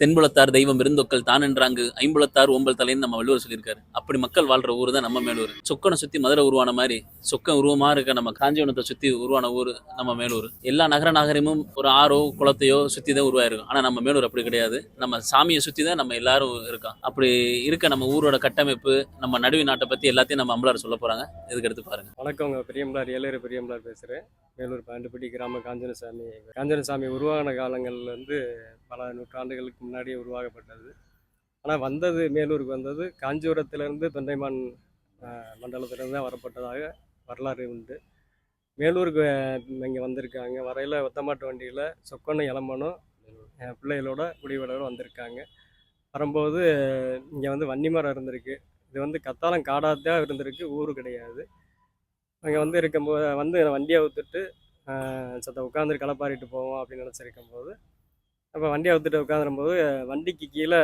தென்புலத்தார் தெய்வம் விருந்தொக்கல் தான் என்றாங்கு ஐம்புலத்தார் ஓம்பல் தலைன்னு நம்ம வள்ளுவர் சொல்லியிருக்காரு. அப்படி மக்கள் வாழ்ற ஊர் தான் நம்ம மேலூர். சொக்கனை சுத்தி மதுரை உருவான மாதிரி சொக்கன் உருவமா இருக்க நம்ம காஞ்சிபுரத்தை சுத்தி உருவான ஊர் நம்ம மேலூர். எல்லா நகர நாகரிகமும் ஒரு ஆறோ குளத்தையோ சுத்தி தான் உருவாயிருக்கும். ஆனா நம்ம மேலூர் அப்படி கிடையாது. நம்ம சாமியை சுத்தி தான் நம்ம எல்லாரும் இருக்கோம். அப்படி இருக்க நம்ம ஊரோட கட்டமைப்பு, நம்ம நடுவி நாட்டை பத்தி எல்லாத்தையும் நம்ம அம்பலார் சொல்ல போறாங்க. இதுக்கு எடுத்து பாருங்க. வணக்கங்க. பெரியம்பலார் ஏழரை பெரியம்பலார் பேசுகிறேன். மேலூர் பாண்டுப்பட்டி கிராம காஞ்சனசாமி உருவான காலங்கள் பல நூற்றாண்டுகளுக்கு முன்னாடியே உருவாக்கப்பட்டது. ஆனால் மேலூருக்கு வந்தது காஞ்சிபுரத்திலிருந்து தொண்டைமான் மண்டலத்திலிருந்து தான் வரப்பட்டதாக வரலாறு உண்டு. மேலூருக்கு இங்கே வந்திருக்காங்க. வரையில் ஒத்தமாட்டு வண்டியில் சொக்கொன்னை இளம்பனும் பிள்ளைகளோட குடிவரோட வந்திருக்காங்க. வரும்போது இங்கே வன்னிமரம் இருந்திருக்கு. இது கத்தாலம் காடாக தான் இருந்திருக்கு, ஊரு கிடையாது. அங்கே இருக்கும்போது வண்டியை ஊற்றுட்டு உட்காந்துட்டு களப்பாரிட்டு போவோம் அப்படின்னு நினச்சிருக்கும் போது, அப்போ வண்டியை ஊற்றுட்டு உட்காந்துரும்போது வண்டிக்கு கீழே,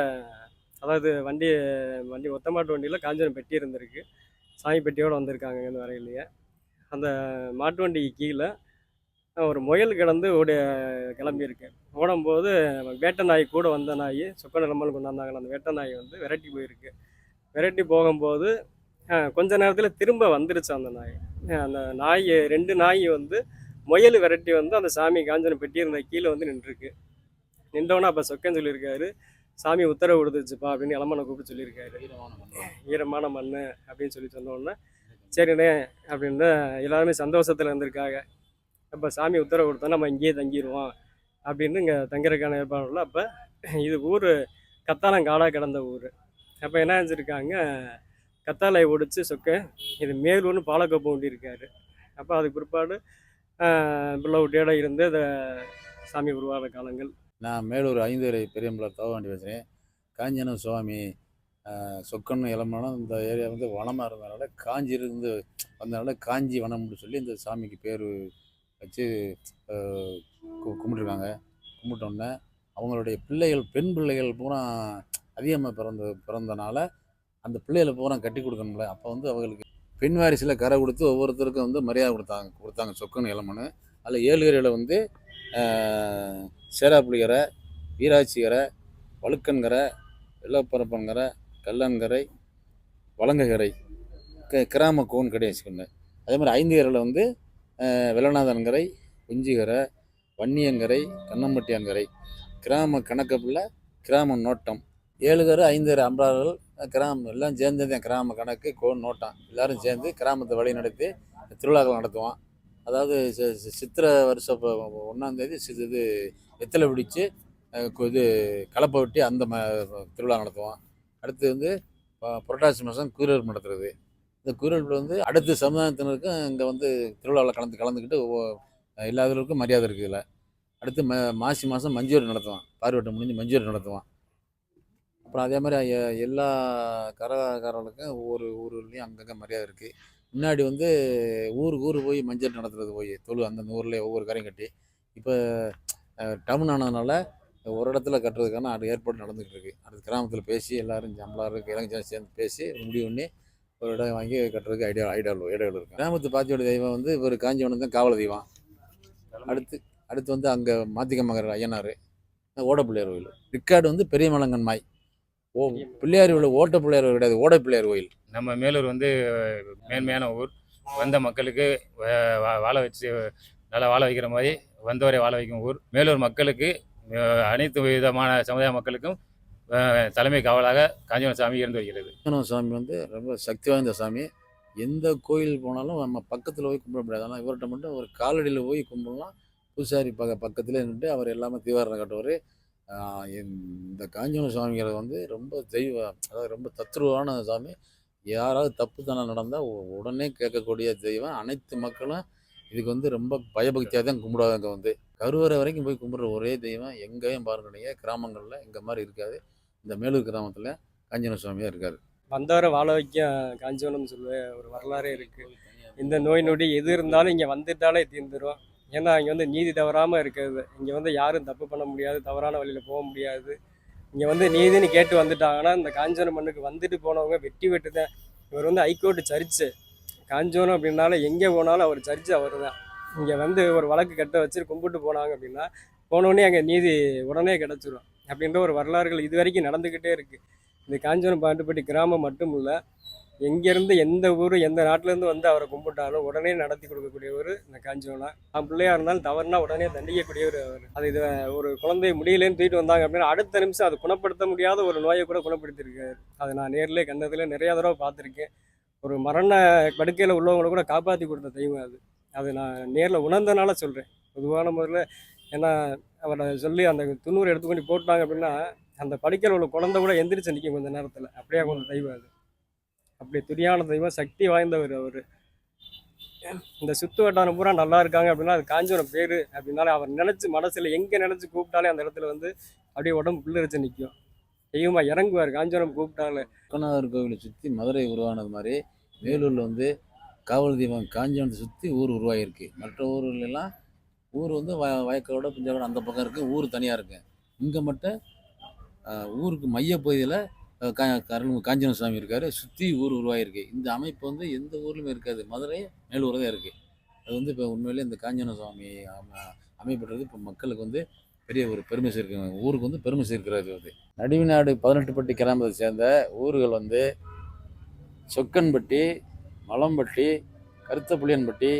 அதாவது வண்டி ஒத்தமாட்டு வண்டியில் காஞ்சனம் பெட்டி இருந்திருக்கு. சாமி பெட்டியோடு வந்திருக்காங்க இங்கேருந்து வரையிலேயே. அந்த மாட்டு வண்டிக்கு கீழே ஒரு முயல் கிளம்பியிருக்கு. ஓடும்போது வேட்டை நாய் கூட வந்த நாய், சொக்க நிலமல் கொண்டாந்தாங்க. அந்த வேட்டை நாய் விரட்டி போயிருக்கு. விரட்டி போகும்போது கொஞ்ச நேரத்தில் திரும்ப வந்துருச்சு அந்த நாய். அந்த நாய் 2 நாய் முயல் விரட்டி அந்த சாமி காஞ்சனம் பெட்டி இருந்த கீழே நின்றுருக்கு. நின்றவொன்னே அப்போ சொக்கன் சொல்லியிருக்காரு, சாமி உத்தரவு கொடுத்துருச்சுப்பா அப்படின்னு இளமனை கூப்பிட்டு சொல்லியிருக்காரு. ஈரமான மண் அப்படின்னு சொன்னோடனே சரிண்ணே அப்படின்னு எல்லாருமே சந்தோஷத்தில் இருந்திருக்காங்க. அப்போ சாமி உத்தரவு கொடுத்தா நம்ம இங்கேயே தங்கிடுவோம் அப்படின்னு இங்கே தங்குறதுக்கான ஏற்பாடுல. அப்போ இது ஊர் கத்தாலம் காடாக கிடந்த ஊர். அப்போ என்ன செஞ்சுருக்காங்க, கத்தாழை ஒடிச்சு இது மேலூர்னு பாலக்கோப்பு ஊட்டியிருக்காரு. அப்போ அதுக்கு பிற்பாடு பிள்ளை ஊட்டியோட இருந்து அதை சாமி உருவான காலங்கள். நான் மேலூர் 5 பெரியம்பலார் தவவாண்டி பேசுகிறேன். காஞ்சன சுவாமி சொக்கன்னு இளம்பனம் இந்த ஏரியா வனமாக இருந்ததுனால காஞ்சியிருந்து வந்ததுனால காஞ்சி வனம்னு சொல்லி இந்த சாமிக்கு பேர் வச்சு கும்பிட்டுருக்காங்க. கும்பிட்டோன்னே அவங்களுடைய பிள்ளைகள், பெண் பிள்ளைகள் பூரா அதிகமாக பிறந்தனால அந்த பிள்ளைகளை பூரா கட்டி கொடுக்கணும்ல. அப்போ அவங்களுக்கு பெண் வாரிசில் கரை கொடுத்து ஒவ்வொருத்தருக்கும் மரியாதை கொடுத்தாங்க சொக்கன் இளமனு. அதில் 7 கரையில் சேராப்புலிகரை, வீராட்சிகரை, வழுக்கன்கரை, வெள்ளப்பரப்பன்கரை, கல்லன்கரை, வலங்ககரை, கிராம கோன் கடை வச்சுக்கோங்க. அதே மாதிரி 5 கரையில் வெள்ளநாதன்கரை, குஞ்சிகரை, வன்னியங்கரை, கண்ணம்பட்டியான்கரை, கிராம கணக்கப்பில் கிராம நோட்டம். 7 கரை 5 கரை அம்பலார்கள் கிராமம் எல்லாம் சேர்ந்து தான் கிராம கணக்கு கோன் நோட்டம் எல்லோரும் சேர்ந்து கிராமத்தை வழி நடத்தி திருவிழாக்கள் நடத்துவோம். அதாவது சித்திரை வருஷம் 1ஆம் தேதி இது வெத்தலை பிடிச்சி இது கலப்பை வெட்டி அந்த திருவிழா நடத்துவோம். அடுத்து புரட்டாசி மாதம் குதிரல் நடத்துறது. இந்த குதிரல் அடுத்த சமுதாயத்தினருக்கும் இங்கே திருவிழாவில் கலந்துக்கிட்டு எல்லாருக்கும் மரியாதை இருக்குது. இதில் அடுத்து மாசி மாதம் மஞ்சூரி நடத்துவான். பார்வட்டம் முடிஞ்சு மஞ்சூரி நடத்துவான். அப்புறம் அதே மாதிரி எல்லா கரகாரர்களுக்கும் ஒவ்வொரு ஊர்லேயும் அங்கங்கே மரியாதை இருக்குது. முன்னாடி ஊர் போய் மஞ்சள் நடத்துறது, போய் அந்தந்த ஊரில் ஒவ்வொரு கரையும் கட்டி. இப்போ டவுன் ஆனதுனால ஒரு இடத்துல கட்டுறதுக்கான ஏற்பாடு நடந்துகிட்டு இருக்குது. அடுத்த கிராமத்தில் பேசி எல்லோரும் அம்பலாருக்கு இளைஞர் சேர்ந்து பேசி முடிவு பண்ணி ஒரு இடம் வாங்கி கட்டுறதுக்கு ஐடியாவில் இருக்குது. கிராமத்து பாத்தியோட தெய்வம் இவர் காஞ்சிபுரம் தான் காவல தெய்வம். அடுத்து அங்கே மாத்திக்கமங்கர் ஐயனார், ஓடப்பிள்ளையார் கோயில். ரிக்கார்டு பெரிய மலங்கன் மாய். பிள்ளையார் கோயில் ஓட்ட பிள்ளையார் கிடையாது, ஓட பிள்ளையார் கோயில். நம்ம மேலூர் மேன்மையான ஊர். வந்த மக்களுக்கு வாழ வச்சு நல்லா வாழ வைக்கிற மாதிரி வந்தவரை வாழ வைக்கும் ஊர். மேலூர் மக்களுக்கு அனைத்து விதமான சமுதாய மக்களுக்கும் தலைமை காவலாக காஞ்சிபுரம் சாமி இருந்து வருகிறது. காஞ்சிபுரம் சாமி ரொம்ப சக்தி வாய்ந்த சாமி. எந்த கோயில் போனாலும் நம்ம பக்கத்தில் போய் கும்பிட முடியாது. ஆனால் இவர்கிட்ட மட்டும் ஒரு காலடியில் போய் கும்பிடலாம். பூசாரி பக்கத்துலேயே நின்று அவர் எல்லாமே தீவாரம் கட்டுவார். இந்த காஞ்சிபுரம் சுவாமிகளை ரொம்ப அதாவது ரொம்ப தத்ரூவான சாமி. யாராவது தப்புத்தனம் நடந்தால் உடனே கேட்கக்கூடிய தெய்வம். அனைத்து மக்களும் இதுக்கு ரொம்ப பயபக்தியாக தான் கும்பிடுவாங்க. கருவறை வரைக்கும் போய் கும்பிட்ற ஒரே தெய்வம் எங்கேயும் பாருங்க, கிராமங்களில் எங்கள் மாதிரி இருக்காது. இந்த மேலூர் கிராமத்தில் காஞ்சிபுரம் சுவாமியாக இருக்காது. வந்தவரை வாழ வைக்க காஞ்சிபுரம் சொல்ல ஒரு வரலாறே இருக்குது. இந்த நோய் நொடி எது இருந்தாலும் இங்கே வந்துட்டாலே தீர்ந்துடும். ஏன்னா இங்கே நீதி தவறாமல் இருக்கிறது. இங்கே யாரும் தப்பு பண்ண முடியாது, தவறான வழியில் போக முடியாது. இங்கே நீதின்னு கேட்டு வந்துட்டாங்கன்னா இந்த காஞ்சிபுரம் மண்ணுக்கு வந்துட்டு போனவங்க வெட்டு தான். இவர் ஹைகோர்ட்டு சர்ச்சு. காஞ்சிபுரம் அப்படின்னால எங்கே போனாலும் அவர் சர்ச்சு அவர் தான். இங்கே ஒரு வழக்கு கட்ட வச்சு கும்பிட்டு போனாங்க அப்படின்னா போனோடனே அங்கே நீதி உடனே கிடச்சிரும். அப்படின்ற ஒரு வரலாறுகள் இது வரைக்கும் நடந்துக்கிட்டே இருக்குது. இந்த காஞ்சிபுரம் பாண்டுப்பட்டி கிராமம் மட்டும் இல்லை, எங்கேருந்து எந்த ஊர் எந்த நாட்டிலேருந்து வந்து அவரை கும்பிட்டாலும் உடனே நடத்தி கொடுக்கக்கூடியவர் இந்த காஞ்சிபுரம். அவன் பிள்ளையாக இருந்தாலும் தவறுனா உடனே தண்டிக்கக்கூடியவர் அவர். அது இது ஒரு குழந்தை முடியலேன்னு தூக்கிட்டு வந்தாங்க அப்படின்னா அடுத்த நிமிஷம் அது குணப்படுத்த முடியாத ஒரு நோயை கூட குணப்படுத்தியிருக்காரு. அதை நான் நேரிலே கண்டதில் நிறையா தடவை பார்த்துருக்கேன். ஒரு மரண படுக்கையில் உள்ளவங்களை கூட காப்பாற்றி கொடுத்த தெய்வம் அது. அது நான் நேரில் உணர்ந்தனால சொல்கிறேன். பொதுவான முறையில் ஏன்னா அவரை சொல்லி அந்த துண்ணூறு எடுத்து கொண்டு போட்டாங்க அப்படின்னா அந்த படுக்கையில் உள்ள குழந்தை கூட எந்திரிச்சு நிற்கும் கொஞ்சம் நேரத்தில். அப்படியே கொஞ்சம் தெய்வம் அது. அப்படி துரியான தெய்வம், சக்தி வாய்ந்தவர் அவர். இந்த சுற்று வட்டாரம் பூரா நல்லா இருக்காங்க அப்படின்னா அது காஞ்சிபுரம் பேர் அப்படின்னாலே அவர் நினச்சி மனசில் எங்கே நினச்சி கூப்பிட்டாலே அந்த இடத்துல வந்து அப்படியே உடம்பு புல்லரிச்சு நிற்கும். தெய்வமாக இறங்குவார் காஞ்சிபுரம் கூப்பிட்டாலே. சொக்கநாதர் கோவிலை சுற்றி மதுரை உருவானது மாதிரி வேலூரில் வந்து காவல் தெய்வம் காஞ்சிபுரத்தை சுற்றி ஊர் உருவாகிருக்கு. மற்ற ஊர்லெல்லாம் ஊர் வந்து வயக்காடோட பிஞ்சாவோட அந்த பக்கம் இருக்குது, ஊர் தனியாக இருக்குது. இங்கே மட்டும் ஊருக்கு மையப்பகுதியில் காஞ்சிபுரம் சாமி இருக்கார், சுற்றி ஊர் உருவாகிருக்கு. இந்த அமைப்பு வந்து எந்த ஊர்லையுமே இருக்காது, மதுரை மேலூர் தான் இருக்குது. அது வந்து இப்போ உண்மையிலே இந்த காஞ்சிபுரம் சாமி அமைப்பட்டது இப்போ மக்களுக்கு வந்து பெரிய ஒரு பெருமை சேர்க்க, ஊருக்கு வந்து பெருமை சேர்க்கிறது. வந்து நடுவிநாடு 18பட்டி கிராமத்தை சேர்ந்த ஊர்கள் வந்து சொக்கன்பட்டி, மலம்பட்டி, கருத்தப்புளியன்பட்டி,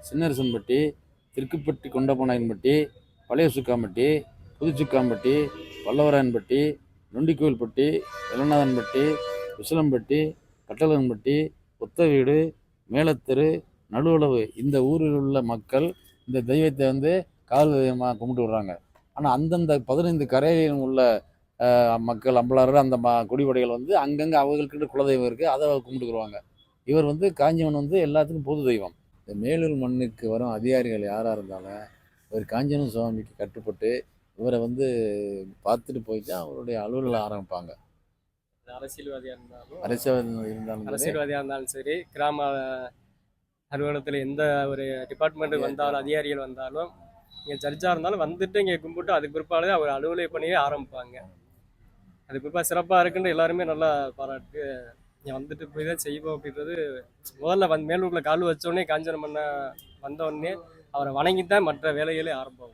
சின்னரசன்பட்டி, திருக்குப்பட்டி கொண்டப்பநாயன்பட்டி, பழைய சுக்காம்பட்டி, புதுச்சுக்காம்பட்டி, பல்லவராயன்பட்டி, நொண்டிக்கோவில்பட்டி, வெள்ளநாதன்பட்டி, விசலம்பட்டி, கட்டலன்பட்டி, ஒத்தவீடு, மேலத்தெரு, நடுவுளவு இந்த ஊரில் உள்ள மக்கள் இந்த தெய்வத்தை வந்து காவல் தெய்வமாக கும்பிட்டு விடுறாங்க. ஆனால் அந்தந்த 15 கரையிலும் உள்ள மக்கள் அம்பலாறு அந்த குடிவடைகள் வந்து அங்கங்கே அவங்கக்கிட்ட குலதெய்வம் இருக்குது, அதை கும்பிட்டுக்குருவாங்க. இவர் வந்து காஞ்சிபுரம் வந்து எல்லாத்துக்கும் பொது தெய்வம். இந்த மேலூர் மண்ணுக்கு வரும் அதிகாரிகள் யாராக இருந்தாலும் இவர் காஞ்சிபுரம் சுவாமிக்கு கட்டுப்பட்டு இவரை வந்து பார்த்துட்டு போயிட்டு அவருடைய அலுவலில் ஆரம்பிப்பாங்க. அரசியல்வாதியாக இருந்தாலும் அரசியல்வாதியாக இருந்தாலும் சரி, கிராம அலுவலகத்தில் எந்த ஒரு டிபார்ட்மெண்ட்டுக்கு வந்தாலும் அதிகாரிகள் வந்தாலும் இங்கே ஜட்ஜாக இருந்தாலும் வந்துட்டு இங்கே கும்பிட்டு அதுக்கு பிற்பாடு அவர் அலுவலக பணியே ஆரம்பிப்பாங்க. அதுக்கு பிற்பாடு சிறப்பாக இருக்குன்னு எல்லாருமே நல்லா பாராட்டு. இங்கே வந்துட்டு போய் தான் செய்வோம் அப்படின்றது முதல்ல மேலூரில் கால் வச்சோடனே காஞ்சிபுரம் பண்ண வந்தோடனே அவரை வணங்கித்தான் மற்ற வேலைகளே ஆரம்பம்.